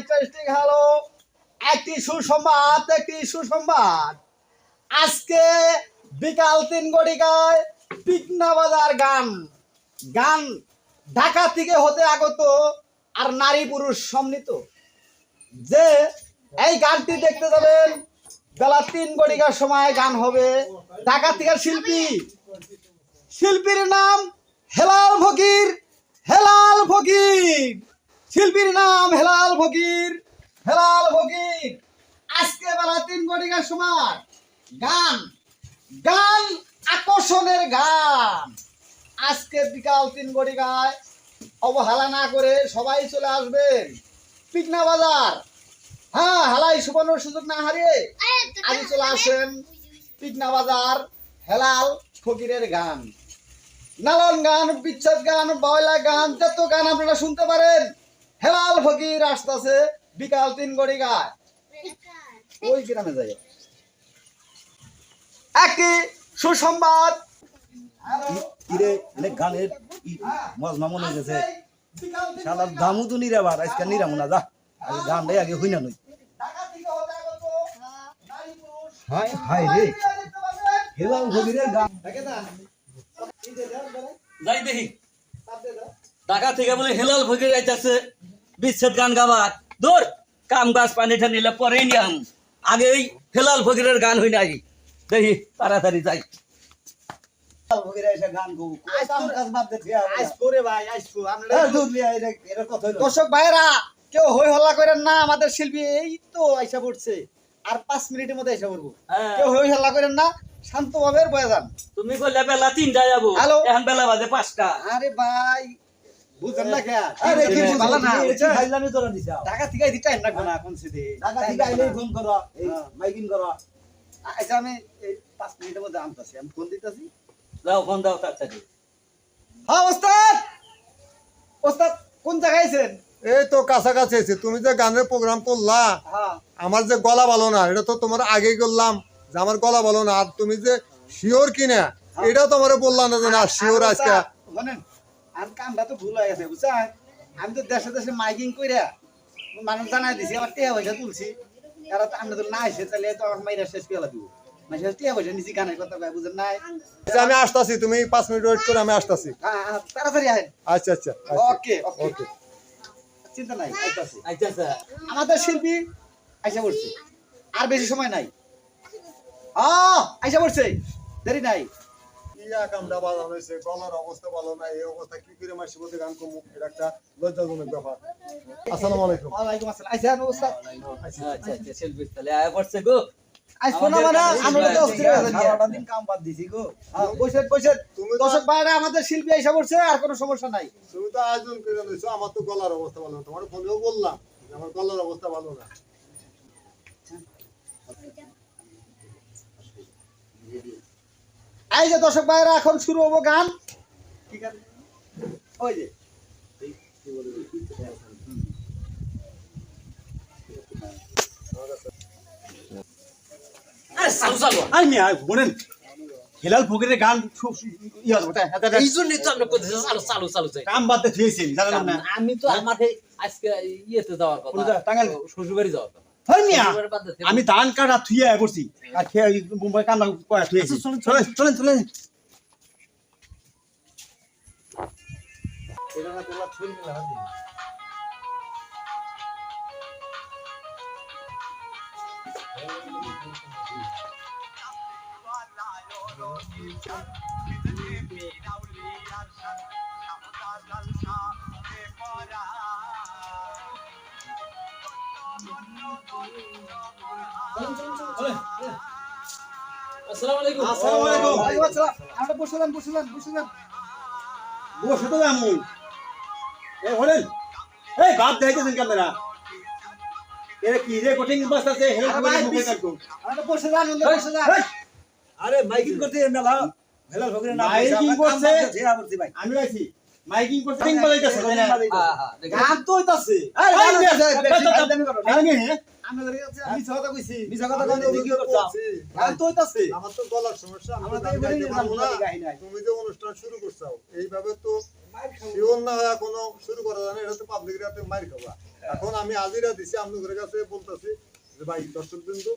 Interesting হলো একটি সুসংবাদ আজকে বিকাল 3 ঘটিকায় পিকনা বাজার গান ঢাকা থেকে হতে আগত আর নারী পুরুষ সম্মিলিত যে এই গানটি দেখতে যাবেন বেলা 3 ঘটিকার সময় গান হবে ঢাকা থেকে শিল্পীর নাম হেলাল ফকির শিল্পীর নাম হেলাল ফকির আজকে বেলা 3 ঘটিকার সময় গান আকর্ষণের গান আজকে বিকাল 3 ঘটিকায় অবহেলা না করে সবাই চলে আসবেন পিকনা বাজার। হ্যাঁ, হেলাই সুবর্ণর সুযোগ না হারিয়ে আজ চলে আসেন পিকনা বাজার। হেলাল ফকিরের গান, নালন গান, বিচ্ছেদ গান, বয়লা গান, যত গান আপনারা শুনতে পারেন হেলাল ফকির আসতেছে বিকাল 3 ঘটিকায়। ওই গ্রামে যাই একটি সুসংবাদ গানের মজমা মনে হয়েছে শালার দামু তো নিরাবার আজকে নিরামু না যা গানটাই আগে হই না নই হাই হাই রে হেলাল ফকিরের গান যাই দেখি ঢাকা থেকে বলে হেলাল ফকির আইতাছে বিচ্ছেদ গান গাবার দূর কাম গাছ পানিটা নিলে পরেই নিয়াম আগেই হেলাল ফকিরের গান হই নাই দেখি তাড়াতাড়ি যাই দর্শক ভাইরা কেউ হই হল্লা করেন না, আমাদের শিল্পী এই তো আইসা পড়ছে আর 5 মিনিটের মধ্যে আইসা পড়বো। কেউ হই হল্লা করেন না, শান্ত ভাবে বয়ে যান। তুমি কইলে বেলা 3টায় যাবো, এখন বেলা বাজে 5টা। আরে ভাই বুঝেন না কে আরে কি ভালো না খাইলামি তোরা দিছ ঢাকা থেকে এই টাইম লাগবে না কোন সিধে ঢাকা থেকে আইলেই ফোন করো এই মাইকিং করো। আচ্ছা আমি এই 5 মিনিটের মধ্যে আনতাছি, আমি ফোন দিতাছি। যাও ফোন দাও তাড়াতাড়ি। হ্যাঁ ওস্তাদ কোন জায়গায় আছেন? এই তো কাছাকাছি আছে। তুমি যে গানের প্রোগ্রাম করলা, হ্যাঁ আমার যে গলা ভালো না এটা তো তোমার আগে করলাম যে আমার গলা ভালো না, আর তুমি যে শিওর কিনা এটা তোমার বললাম না যে না শিওর আজকে জানেন আর কামটা তো ভুল হয়ে গেছে বুঝছেন। আমি তো দেশে দেশে মাইকিং কইরা মানুষ জানাই দিছি, আবার টিয়া পয়সা তুলছি। এরা তো আমরা তো না এসে তাহলে তো আমার মাইরা শেষ পেলা দিব মানে টিয়া পয়সা নিছি গানের কথা ভাই বুঝেন নাই। আচ্ছা, আমি আসতাছি, তুমি 5 মিনিট ওয়েট করে আমি আসতাছি। তাড়াতাড়ি আহেন। আচ্ছা আচ্ছা ওকে ওকে ওকে চিন্তা নাই আইতাছি। আইতাছে আমাদের শিল্পী আইসা পড়ছে, আর বেশি সময় নাই। আইসা পড়ছে, দেরি নাই। ইয়া কামটা ভালো হয়েছে, গলার অবস্থা ভালো না, এই অবস্থা কি করে মাসি বলতে গান কমু, এটা একটা লজ্জাজনক ব্যাপার। আসসালামু আলাইকুম। ওয়ালাইকুম আসসালাম। আইসা ওস্তাদ আচ্ছা আচ্ছা শিল্পী তাহলে আয়া পড়ছে গো। আইসো না মানে আমরা তো অস্থির হয়ে যাচ্ছি। সারাটা দিন কাম বাদ দিছি গো। বসে তুমি দর্শক ভাইরা আমাদের শিল্পী আইসা পড়ছে, আর কোনো সমস্যা নাই। তুমি তো আয়োজন করে দিয়েছো, আমার তো গলার অবস্থা ভালো না, তোমার ফোনেও বললাম যে আমার গলার অবস্থা ভালো না। এই যে দর্শক ভাইরা এখন শুরু হবো গান। ঠিক আছে ওই যে আরে চালু চালু আই মিয়া বলেন হেলাল ফকিরের গান ইয়া এই জন্যই তো আমরা কইতেছি চালু চালু চালু যাই। কাম বাদ দিয়েছি জানেন না আমি তো আমার আজকে ইয়েতে যাওয়ার কথা, কোথায়? টাঙ্গাইল? শ্বশুরবাড়ি যাওয়ার কথা। হয় মিয়া শ্বশুরবাড়ির বাদ দিয়ে- আমি ধান কাটা থুইয়া পড়ছি আর খেয়ে মুম্বাই কান্না কয়া থুইছি। চলেন চলেন চলেন আসসালামু আলাইকুম। আসসালামু আলাইকুম। ওয়ালাইকুম আসসালাম। আমরা বসে যান বসে তো আমি এ বলেন এই বাপ দেখাইতেছেন ক্যামেরা এরা কি রে কোটিং বাস আছে হেল্প আরে করে ভাই, মুখে কাটবো আমরা বসে যান বসে যান। আরে মাইকিং করতে মেলা হেলাল ফকিরের নাম মাইকিং করছে? ভাই আমি আইছি মাইকিং করতে টিং বাজাইতেছে তাই না? হ্যাঁ হ্যাঁ দেখি। গান তো হইতাছে। আরে এই গান বেশ, বেশ, বেশি বেশ, গান করো না। আমি হ্যাঁ আমরা ধরে যাচ্ছে আমি মিছা কথা কইছি। মিছা কথা আমি কইতে তো কি অভিযোগ করছো করছি। গান তো হইতাছে। আমার তো গলার সমস্যা, আমি আমরা তো গান এবারে গাইতে পারবো না। গান গাই নাই। তুমি যে অনুষ্ঠান শুরু করছো এইভাবে তো শিওর না হয় কোনো শুরু করা যায় না, এটা তো পাবলিক রাতে মার খাবা। এখন আমি আজিরা দিছি আপনাদের কাছে বলতেছি যে ভাই দর্শক বিন্দু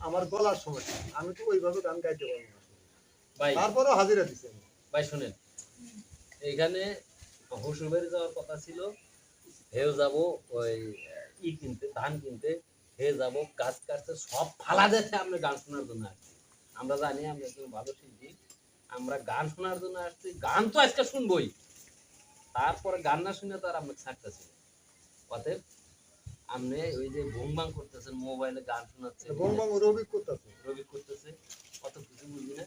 আমার গলার সমস্যা, আমি তো ওইভাবে গান গাইতে পারবো না, ভাই তারপরেও হাজিরা দিছি আমি। ভাই শুনেন, এইখানে হুসুবের যাওয়ার কথা ছিল, হেও যাব ওই কিনতে, ধান কিনতে, হে যাব গাছ কাটতে, সব ফালা দেখে আমরা গান শোনার জন্য আসছি। আমরা জানি আমরা একজন ভালো শিল্পী, আমরা গান শোনার জন্য আসছি, গান তো আজকে শুনবই, তারপরে গান না শুনে তো আর আমরা ছাড়তেছি না। অতএব আপনি ওই যে ভুমবাং করতেছেন, মোবাইলে গান শোনাচ্ছেন, বং রবি করতেছে। রবি করতেছে, অত কিছু বুঝি না।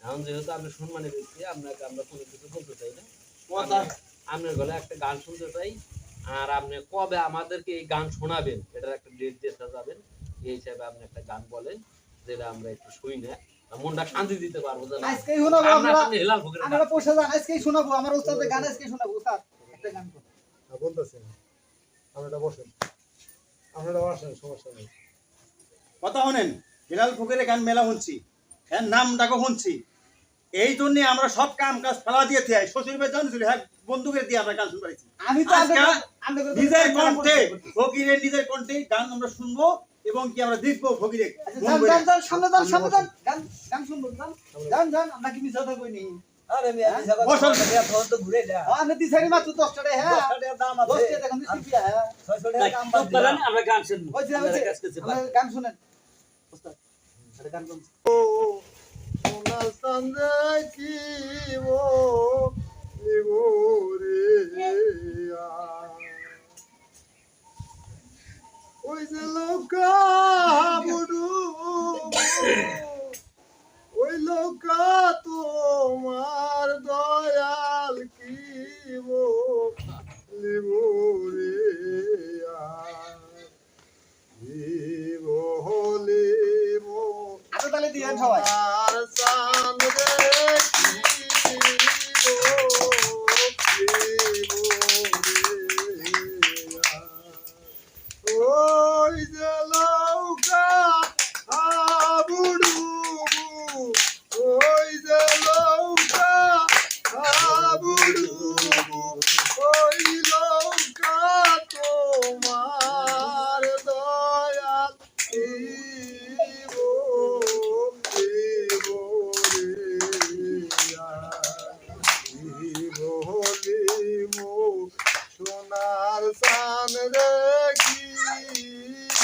এখন যেহেতু আপনি সম্মানে ব্যক্তি, আপনাকে আমরা কোনো কিছু বলতে চাই না, আপনার গলে একটা গান শুনতে চাই। আর আপনি কবে আমাদেরকে এই গান শোনাবেন এটার একটা ডেট দিয়ে যাবেন, এই হিসাবে আপনি একটা গান বলেন যেটা আমরা একটু শুই না, মনটা শান্তি দিতে পারবো। আজকেই শোনাবো আমরা, হেলাল ফকির আমরা পয়সা যান আজকেই শোনাবো, আমার ওস্তাদের গান আজকেই শোনাবো। ওস্তাদ একটা গান করুন। বলতেছি না, আপনারা বসেন, আপনারা বসেন, সমস্যা নেই। কথা শোনেন, হেলাল ফকিরের গান মেলা শুনছি, হ্যাঁ নাম ডাকো শুনছি, এই জন্য আমরা সব কাম কাজ ফেলা দিয়ে থাই, শ্বশুর বাড়ি জানিস হ্যাঁ বন্ধুকের দিয়ে আমরা গান শুনতে পাইছি। আমি তো নিজের কণ্ঠে ফকিরের নিজের কণ্ঠে গান আমরা শুনবো এবং কি আমরা দেখবো ফকিরের সামনে যান, সামনে যান, গান গান শুনবো, গান গান আমরা কি মিছা থাকবো নি? আরে মিয়া মিছা কথা বসুন। বলতে মিয়া ফোন তো ঘুরে যা। আমি দিছারি মাত্র 10 টাকা, হ্যাঁ 10 টাকার দাম আছে। 10 টাকা এখন দিছি পিয়া, হ্যাঁ 600 টাকা দাম বাদ চুপ করেন, আমরা গান শুনবো। ওই যে আমাদের কাছ থেকে আমরা গান শুনেন ওস্তাদ, একটা গান করুন। ও সোনার চাঁদে কি ও নিবো রে ওই যে লোকা বুড়ু ওই লোকা তোমার দয়াল কি ও নিবো রে লিবো লিবো আচ্ছা তাহলে দিয়েন সবাই। আর চাঁদ ওই যে লৌকা হাবুডু ওই যে লৌকা হাবুডু ওই লৌকা তোমার দয়াল সোনার চান দেখিব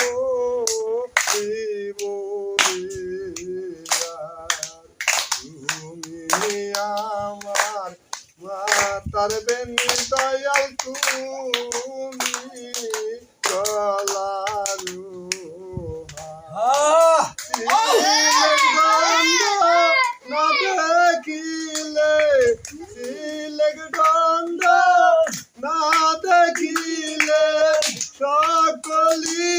তুমি আমার মাতার বেনি দয়াল তুমি গলারু না দেখিলে সিলেক দণ্ড না দেখিলে সকলি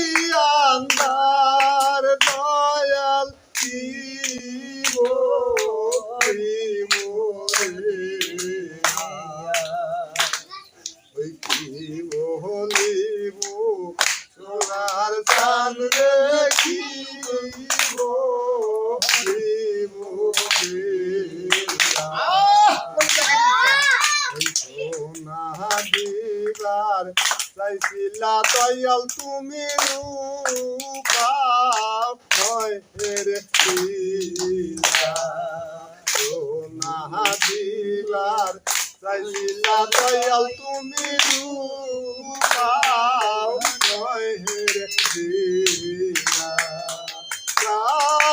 আন্ধার দয়াল কি বলিব সোনার চাঁদ দেখিব সোনা দিবার চাইছিলা দয়াল তুমি রূপাও হয় রে সোনা দিবার চাইছিলা দয়াল তুমি রূপাও হয় রে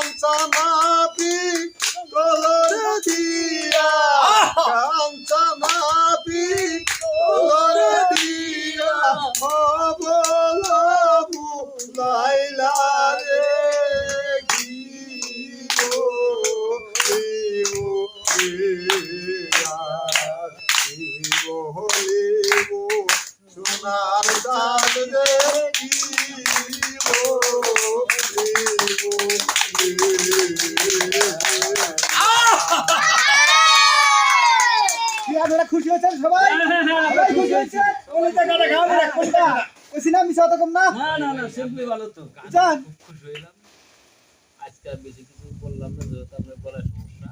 কাঞ্চনাপি কলর দিয়া কাঞ্চনাপি কলর দিয়া বলবু লাইলা রে সোনার দান দেখিব কি আপনারা খুশি হয়েছেন সবাই? সবাই খুশি হয়েছে? কইছি না মিছা কথা কম না? না না না, সিম্পলি ভালো তো গান, যান। খুব খুশি হইলাম। আজকে আর বেশি কিছু বললাম না, যেহেতু আপনার গলার সমস্যা।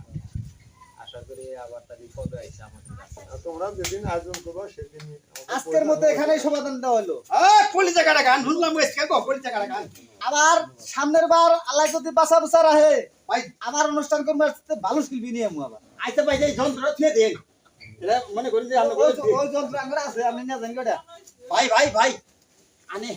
আশা আশা করি আবার তার পদে আইসা আমাদের কাছে। আর তোমরা যেদিন আয়োজন করবো সেদিন আজকের মতো এখানেই সমাধান দেওয়া হলো। কলিজা কাটা গান শুনলাম আজকে গো কলিজা কাটা গান আবার সামনের বার আল্লাহ যদি বাঁচা বুচা রাখে ভাই আবার অনুষ্ঠান করবো ভালো শিল্পী নিয়ে আমু আবার। আইতে ভাই এই যন্ত্র থুয়ে দেন এটা মনে করি যে আমরা ওই যন্ত্র আঙ্গুরা আছে আমি না জানি ওটা। ভাই ভাই ভাই আনে